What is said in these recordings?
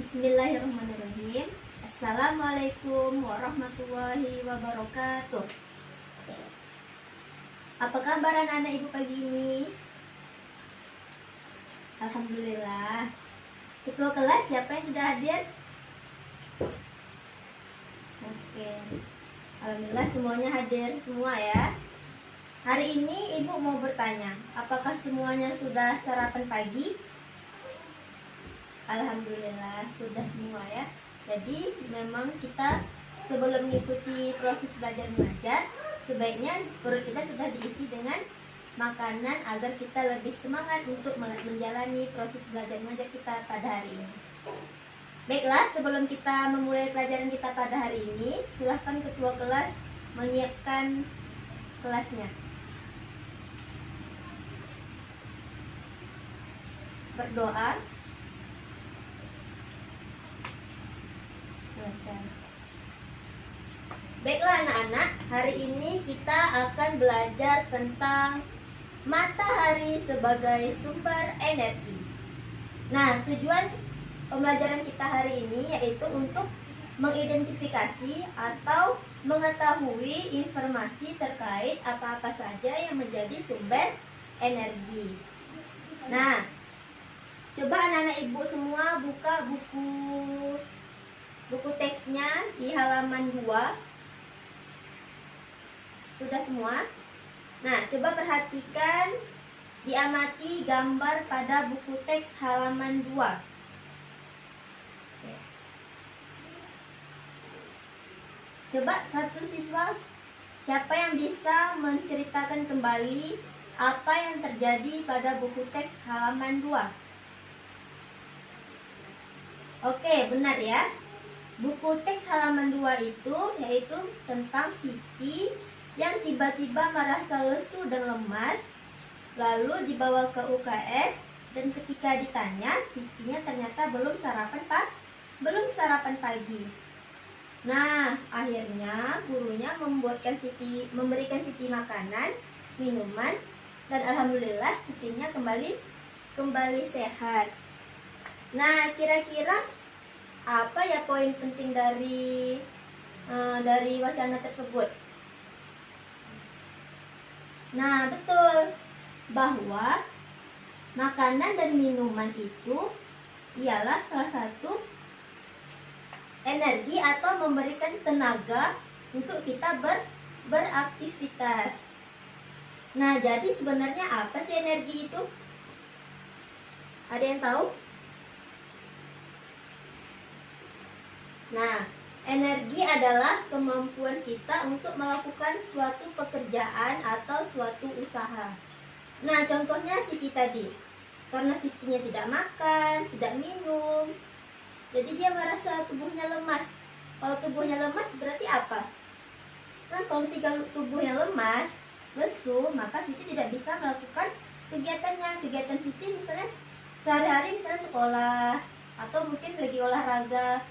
Bismillahirrahmanirrahim. Assalamualaikum warahmatullahi wabarakatuh. Apa kabar anak-anak ibu pagi ini? Alhamdulillah. Ketua kelas siapa yang sudah hadir? Oke. Alhamdulillah semuanya hadir semua ya. Hari ini ibu mau bertanya, apakah semuanya sudah sarapan pagi? Alhamdulillah sudah semua ya. Jadi memang kita sebelum mengikuti proses belajar mengajar, sebaiknya perut kita sudah diisi dengan makanan agar kita lebih semangat untuk menjalani proses belajar mengajar kita pada hari ini. Baiklah, sebelum kita memulai pelajaran kita pada hari ini, silahkan ketua kelas menyiapkan kelasnya. Berdoa. Baiklah anak-anak, hari ini kita akan belajar tentang matahari sebagai sumber energi. Nah, tujuan pembelajaran kita hari ini yaitu untuk mengidentifikasi atau mengetahui informasi terkait apa-apa saja yang menjadi sumber energi. Nah, coba anak-anak ibu semua buka buku teksnya di halaman 2. Sudah semua? Nah, coba perhatikan, diamati gambar pada buku teks halaman 2. Coba satu siswa, siapa yang bisa menceritakan kembali apa yang terjadi pada buku teks halaman 2? Oke, benar ya. Buku teks halaman 2 itu yaitu tentang Siti yang tiba-tiba merasa lesu dan lemas, lalu dibawa ke UKS, dan ketika ditanya, Sitinya ternyata belum sarapan pagi. Nah, akhirnya gurunya memberikan Siti makanan, minuman, dan alhamdulillah Sitinya kembali sehat. Nah, kira-kira apa ya poin penting dari wacana tersebut? Nah, betul, bahwa makanan dan minuman itu ialah salah satu energi atau memberikan tenaga untuk kita beraktivitas. Nah, jadi sebenarnya apa sih energi itu? Ada yang tahu? Nah, energi adalah kemampuan kita untuk melakukan suatu pekerjaan atau suatu usaha. Nah, contohnya Siti tadi. Karena Sitinya tidak makan, tidak minum, jadi dia merasa tubuhnya lemas. Kalau tubuhnya lemas berarti apa? Nah, kalau tubuhnya lemas, lesu, maka Siti tidak bisa melakukan kegiatannya. Kegiatan Siti misalnya sehari-hari misalnya sekolah, atau mungkin lagi olahraga,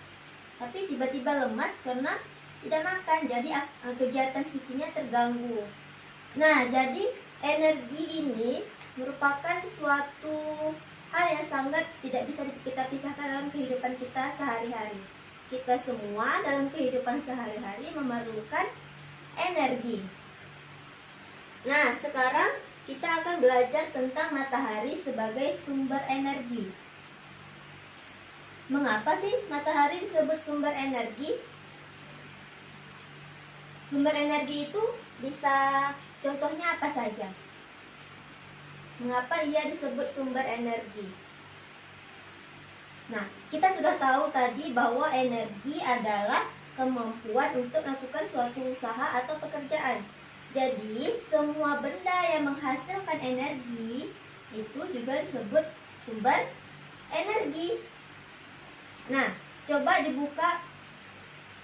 tapi tiba-tiba lemas karena tidak makan, jadi kegiatan Sitinya terganggu. Nah, jadi energi ini merupakan suatu hal yang sangat tidak bisa kita pisahkan dalam kehidupan kita sehari-hari. Kita semua dalam kehidupan sehari-hari memerlukan energi. Nah, sekarang kita akan belajar tentang matahari sebagai sumber energi. Mengapa sih matahari disebut sumber energi? Sumber energi itu bisa, contohnya apa saja? Mengapa ia disebut sumber energi? Nah, kita sudah tahu tadi bahwa energi adalah kemampuan untuk melakukan suatu usaha atau pekerjaan. Jadi, semua benda yang menghasilkan energi itu juga disebut sumber energi. Nah, coba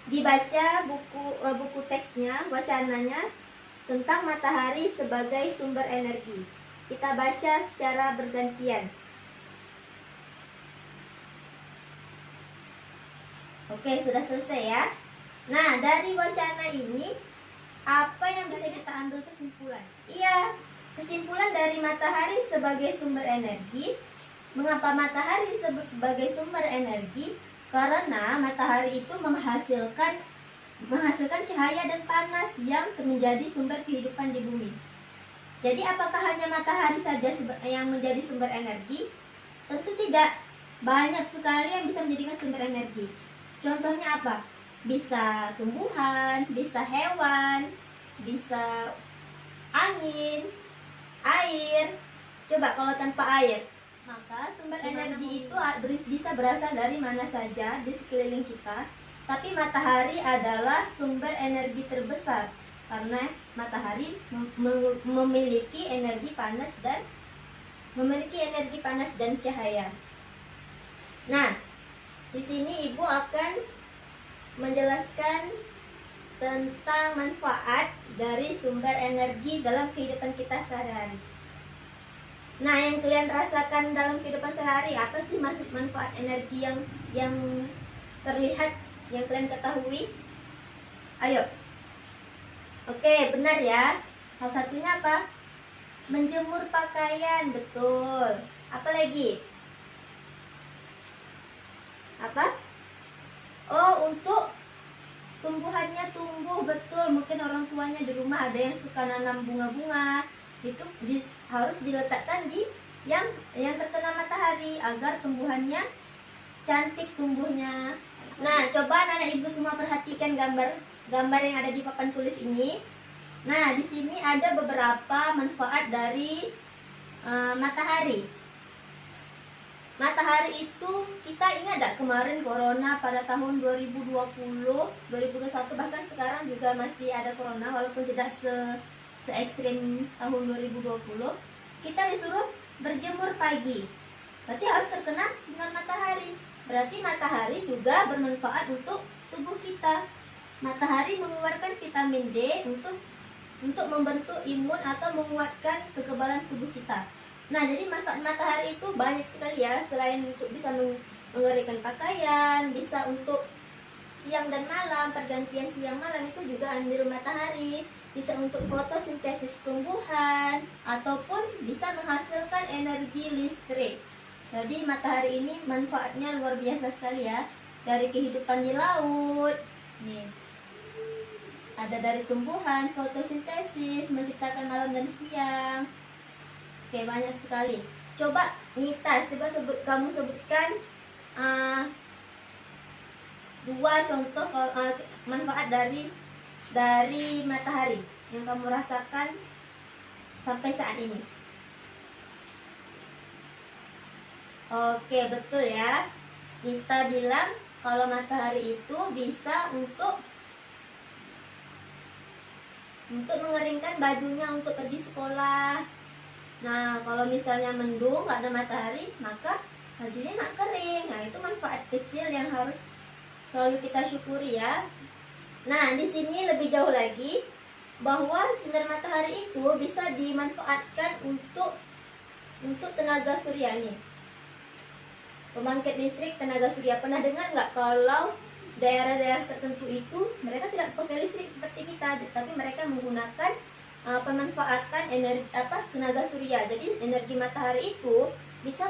dibaca buku teksnya, wacananya tentang matahari sebagai sumber energi. Kita baca secara bergantian. Oke, sudah selesai ya. Nah, dari wacana ini apa yang bisa kita ambil kesimpulan? Iya, kesimpulan dari matahari sebagai sumber energi. Mengapa matahari disebut sebagai sumber energi? Karena matahari itu menghasilkan cahaya dan panas yang menjadi sumber kehidupan di bumi. Jadi apakah hanya matahari saja yang menjadi sumber energi? Tentu tidak. Banyak sekali yang bisa menjadikan sumber energi. Contohnya apa? Bisa tumbuhan, bisa hewan, bisa angin, air. Coba kalau tanpa air, maka sumber energi itu bisa berasal dari mana saja di sekeliling kita. Tapi matahari adalah sumber energi terbesar karena matahari memiliki energi panas dan cahaya. Nah, di sini Ibu akan menjelaskan tentang manfaat dari sumber energi dalam kehidupan kita sehari-hari. Nah, yang kalian rasakan dalam kehidupan sehari-hari, apa sih manfaat energi yang terlihat, yang kalian ketahui? Ayo. Oke, benar ya. Salah satunya apa? Menjemur pakaian, betul. Apa lagi? Apa? Oh, untuk tumbuhannya tumbuh, betul. Mungkin orang tuanya di rumah ada yang suka nanam bunga-bunga, itu harus diletakkan di yang terkena matahari agar tumbuhannya cantik tumbuhnya. Nah, coba anak ibu semua perhatikan gambar yang ada di papan tulis ini. Nah, di sini ada beberapa manfaat dari matahari. Matahari itu, kita ingat gak kemarin corona pada tahun 2020, 2021, bahkan sekarang juga masih ada corona walaupun tidak se-ekstrim tahun 2020. Kita disuruh berjemur pagi. Berarti harus terkena sinar matahari. Berarti matahari juga bermanfaat untuk tubuh kita. Matahari mengeluarkan vitamin D untuk membentuk imun atau menguatkan kekebalan tubuh kita. Nah, jadi manfaat matahari itu banyak sekali ya. Selain untuk bisa mengeringkan pakaian, bisa untuk siang dan malam, pergantian siang malam itu juga andil matahari. Bisa untuk fotosintesis tumbuhan, ataupun bisa menghasilkan energi listrik. Jadi matahari ini manfaatnya luar biasa sekali ya. Dari kehidupan di laut, nih, ada dari tumbuhan, fotosintesis, menciptakan malam dan siang. Oke, banyak sekali. Coba Nita, kamu sebutkan dua contoh manfaat dari matahari yang kamu rasakan sampai saat ini. Oke, betul ya. Nita bilang kalau matahari itu bisa untuk mengeringkan bajunya untuk pergi sekolah. Nah, kalau misalnya mendung, nggak ada matahari, maka bajunya nggak kering. Nah, itu manfaat kecil yang harus selalu kita syukuri ya. Nah, di sini lebih jauh lagi bahwa sinar matahari itu bisa dimanfaatkan untuk tenaga surya nih. Pembangkit listrik tenaga surya. Pernah dengar nggak kalau daerah-daerah tertentu itu mereka tidak pakai listrik seperti kita, tapi mereka menggunakan pemanfaatan tenaga surya. Jadi energi matahari itu bisa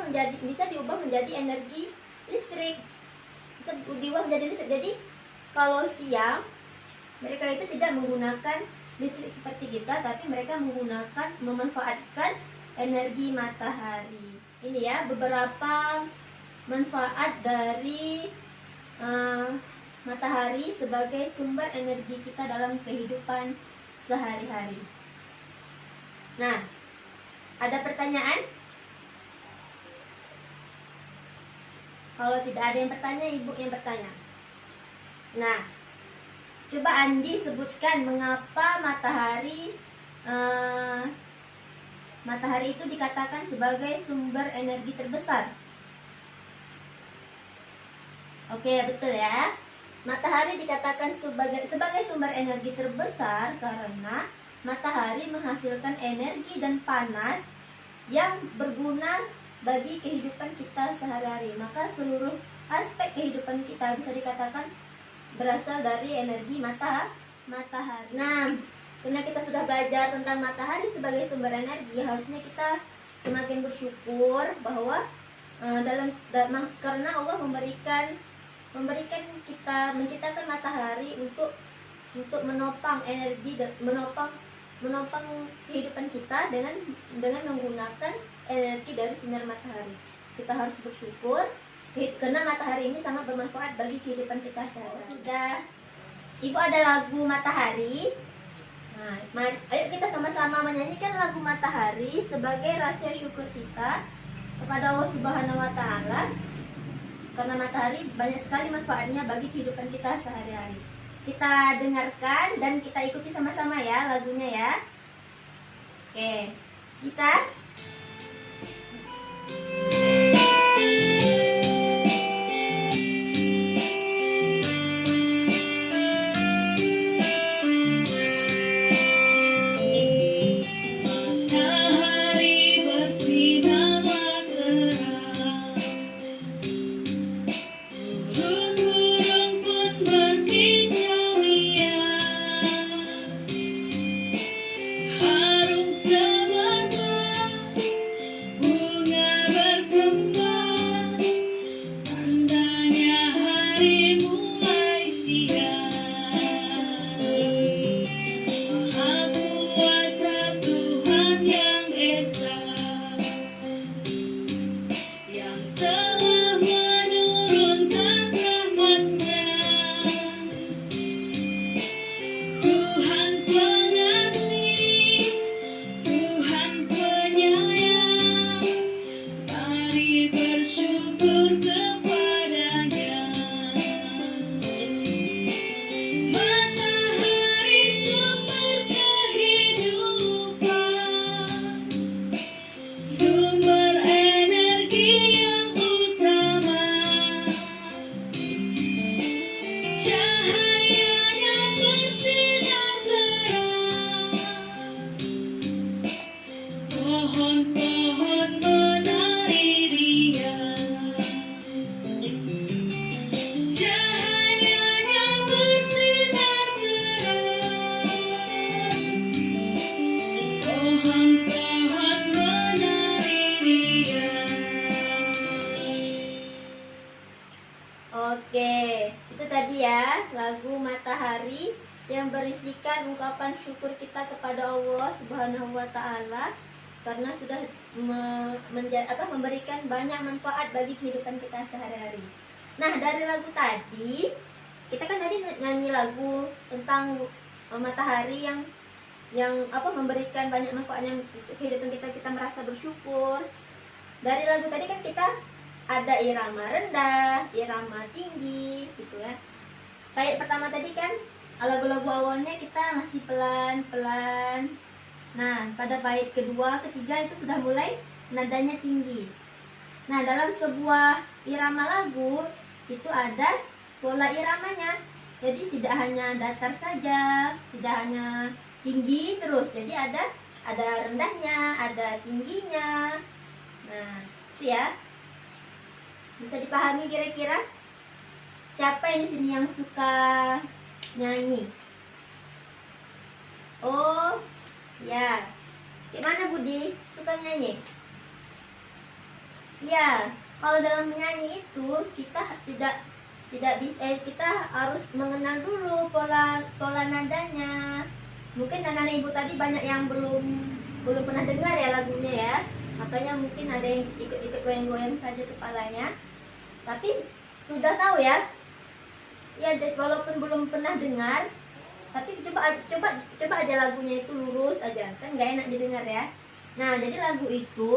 diubah menjadi energi listrik. Bisa diubah menjadi listrik. Jadi kalau siang mereka itu tidak menggunakan listrik seperti kita, tapi mereka memanfaatkan energi matahari. Ini ya beberapa manfaat dari matahari sebagai sumber energi kita dalam kehidupan sehari-hari. Nah, ada pertanyaan? Kalau tidak ada yang bertanya, Ibu yang bertanya. Nah, coba Andi sebutkan mengapa matahari itu dikatakan sebagai sumber energi terbesar. Oke, betul ya. Matahari dikatakan sebagai sumber energi terbesar karena matahari menghasilkan energi dan panas yang berguna bagi kehidupan kita sehari-hari. Maka seluruh aspek kehidupan kita bisa dikatakan berasal dari energi matahari. Nah, karena kita sudah belajar tentang matahari sebagai sumber energi, harusnya kita semakin bersyukur bahwa karena Allah memberikan menciptakan matahari untuk menopang energi dan menopang kehidupan kita dengan menggunakan energi dari sinar matahari. Kita harus bersyukur karena matahari ini sangat bermanfaat bagi kehidupan kita sehari-hari. Sudah, Ibu ada lagu Matahari. Nah, ayo kita sama-sama menyanyikan lagu Matahari sebagai rasa syukur kita kepada Allah Subhanahu wa Ta'ala, karena matahari banyak sekali manfaatnya bagi kehidupan kita sehari-hari. Kita dengarkan dan kita ikuti sama-sama ya lagunya ya. Oke, bisa? Oke, itu tadi ya lagu Matahari yang berisikan ungkapan syukur kita kepada Allah Subhanahu wa Ta'ala karena sudah memberikan banyak manfaat bagi kehidupan kita sehari-hari. Nah, dari lagu tadi, kita kan tadi nyanyi lagu tentang matahari yang memberikan banyak manfaat yang kehidupan kita merasa bersyukur. Dari lagu tadi kan kita ada irama rendah, irama tinggi gitu ya. Kayak pertama tadi kan lagu-lagu awalnya kita masih pelan-pelan. Nah, pada bait kedua, ketiga itu sudah mulai nadanya tinggi. Nah, dalam sebuah irama lagu itu ada pola iramanya. Jadi tidak hanya datar saja, tidak hanya tinggi terus. Jadi ada rendahnya, ada tingginya. Nah, itu ya. Bisa dipahami kira-kira? Siapa yang di sini yang suka nyanyi? Oh, ya. Gimana Budi? Suka nyanyi? Ya, kalau dalam menyanyi itu kita kita harus mengenal dulu pola nadanya. Mungkin anak-anak ibu tadi banyak yang belum pernah dengar ya lagunya ya. Makanya mungkin ada yang ikut goyang-goyang saja kepalanya. Tapi sudah tahu ya. Ya, walaupun belum pernah dengar, tapi coba aja lagunya itu lurus aja, kan nggak enak didengar ya. Nah, jadi lagu itu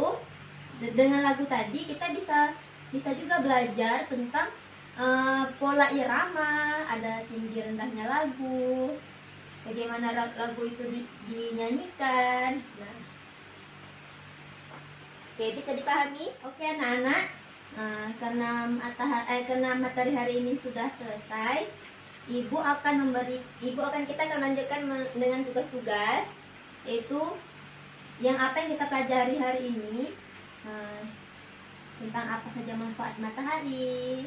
dengan lagu tadi kita bisa juga belajar tentang pola irama, ada tinggi rendahnya lagu, bagaimana lagu itu dinyanyikan. Nah, oke, bisa dipahami? Oke anak-anak. Nah, karena matahari hari ini sudah selesai, kita akan lanjutkan dengan tugas-tugas, yaitu yang apa yang kita pelajari hari ini, tentang apa saja manfaat matahari.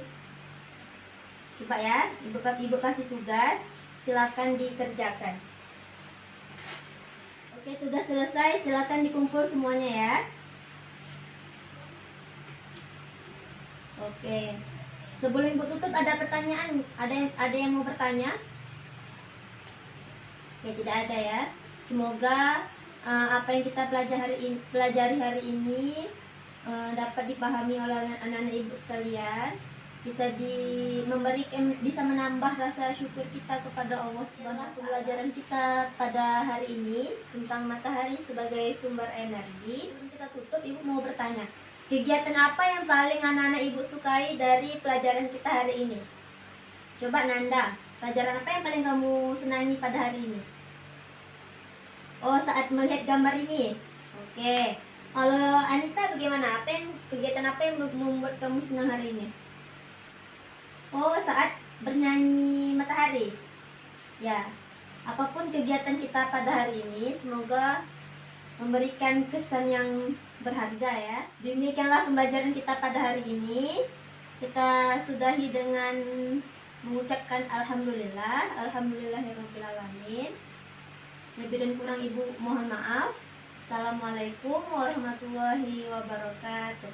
Coba ya, ibu kasih tugas, silakan dikerjakan. Oke, tugas selesai, silakan dikumpul semuanya ya. Oke, Sebelum Ibu tutup, ada pertanyaan? Ada yang mau bertanya? Ya, tidak ada ya. Semoga apa yang kita pelajari hari ini dapat dipahami oleh anak-anak Ibu sekalian, bisa menambah rasa syukur kita kepada Allah Subhanahu. Pelajaran kita pada hari ini tentang matahari sebagai sumber energi. Sebelum kita tutup, Ibu mau bertanya, kegiatan apa yang paling anak-anak Ibu sukai dari pelajaran kita hari ini? Coba Nanda, pelajaran apa yang paling kamu senangi pada hari ini? Oh, saat melihat gambar ini. Oke. Kalau Anita bagaimana? Kegiatan apa yang membuat kamu senang hari ini? Oh, saat bernyanyi matahari. Ya. Apapun kegiatan kita pada hari ini, semoga memberikan kesan yang berharga ya. Demikianlah pembelajaran kita pada hari ini. Kita sudahi dengan mengucapkan alhamdulillah, alhamdulillahirabbil alamin. Lebih dan kurang Ibu mohon maaf. Assalamualaikum warahmatullahi wabarakatuh.